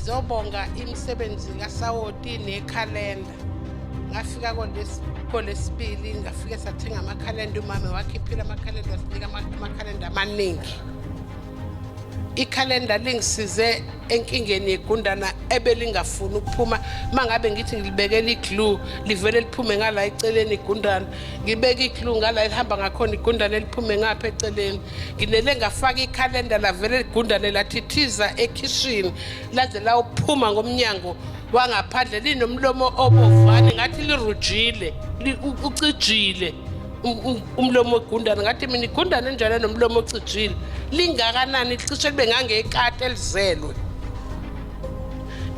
Ngizobonga imisebenzi kaSawoti nekhalenda. Ngafika kolesibili ngafika sathenga amakhalenda umama wakhiphila amakhalenda wasinika amakhalenda amaningi. Ikhalenda lingisize enkingeni yegundana ebelingafuni ukuphuma mangabe ngithi ngilibekela iglue livele liphume ngala eceleni igundana ngibeka iglue ngala lihamba ngakhona igundana liphume ngapha eceleni nginele ngafaka ikhalenda lavele igundana lathithiza ekitchen laze la uphuma ngomnyango wangaphandle linomlomo obovani ngathi lirujile ucijile umlomo ogundana ngathi mina igundana enjalo nomlomo ocijile lingakanani licishe libe ngangekati elizelwe.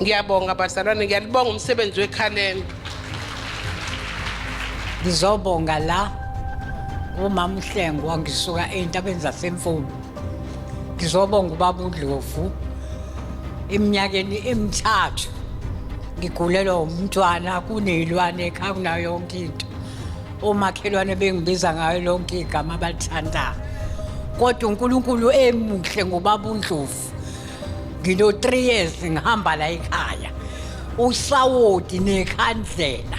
Ngiyabonga bazalwane, ngiyalibonga umsebenzi wekhalenda. Ngizobonga la umama uHlengo wangisuka eintabeni zasemfundo. Ngizobonga ubaba uNdlovu iminyakeni emithathu ngigulelwa umntwana kunelwane ekhaya kunayo yonke into. Omakhelwane bengibiza ngayo lonke igama abalithandayo. Kodwa uNkulunkulu emuhle ngobaba uNdlovu. Ngino 3 years ngihamba la ekhaya. Usawoti nekhandlela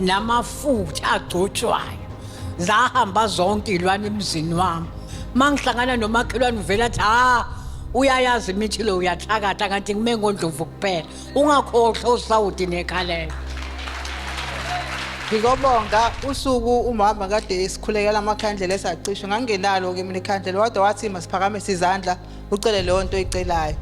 namafutha agcotshwayo. Zahamba zonke ilwane emzini wami. Mangihlangana nomakhelwane uvela athi uyayazi imithilo uyathakatha kanti ngime ngoNdlovu kuphela. Ungakhohlwa usawoti nekhallela. Ngizobonga usuku umama kade esikhulekela amakhandlela esacishwe ngangenalo ke mina ikhandlela kodwa wathi masiphakamise izandla ucele leyo nto oyicelayo.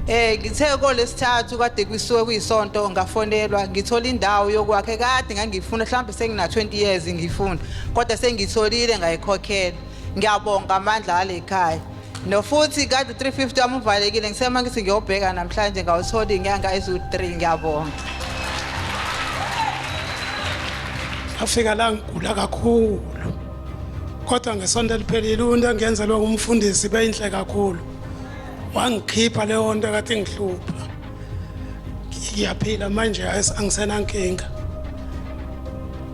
Ngithe kolesithathu kade kusuke kuyisonto ngafonelwa ngithola indawo yokwakhe kade ngangifuna mhlawumbe sengina 20 years ngifuna kodwa sengitholile ngayikhokhela. Ngiyabonga amandla ale ekhaya. No futhi kade 350 amuvalekile ngisema ngithi ngiyobheka namhlanje ngawuthola inyanga ezu3 ngiyabonga. Afika la ngigula kakhulu kodwa ngesonto liphelile into engenzelwe umfundisi beyinhle kakhulu wangikhipha leyo nto kade ngihlupha ngiyaphila manje angisenankinga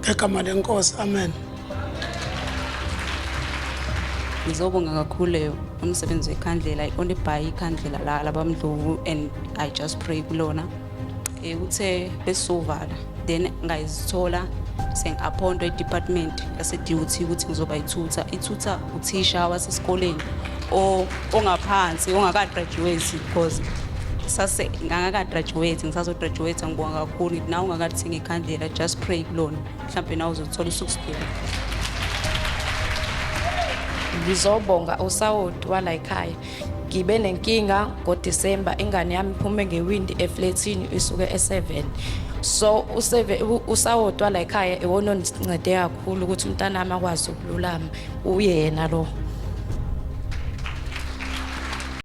ngegama lenkosi amen. Ngizobonga kakhulu umsebenzi wekhandlela only by ikhandlela la labamdlovu and I just pray kulona uthe besovala then ngayizithola seng-appointwa e-department yase-duty ukuthi ngizoba ithutha uthisha wasesikoleni ongaphansi ongaka-graduate because ngangaka-graduate ngisazo-graduate ngibonga kakhulu ngithi nawe ungakalithenga ikhandlela just pray kulona mhlawumbe nawe uzothola usuku. Ngizobonga usawoti wala ekhaya. Ngibe nenkinga ngoDisemba ingane yami iphume ngewindi eflatini isuke e7. So usawoti wala ekhaya ewona onincede kakhulu ukuthi umntana wami akwazi ukululama uyena lo.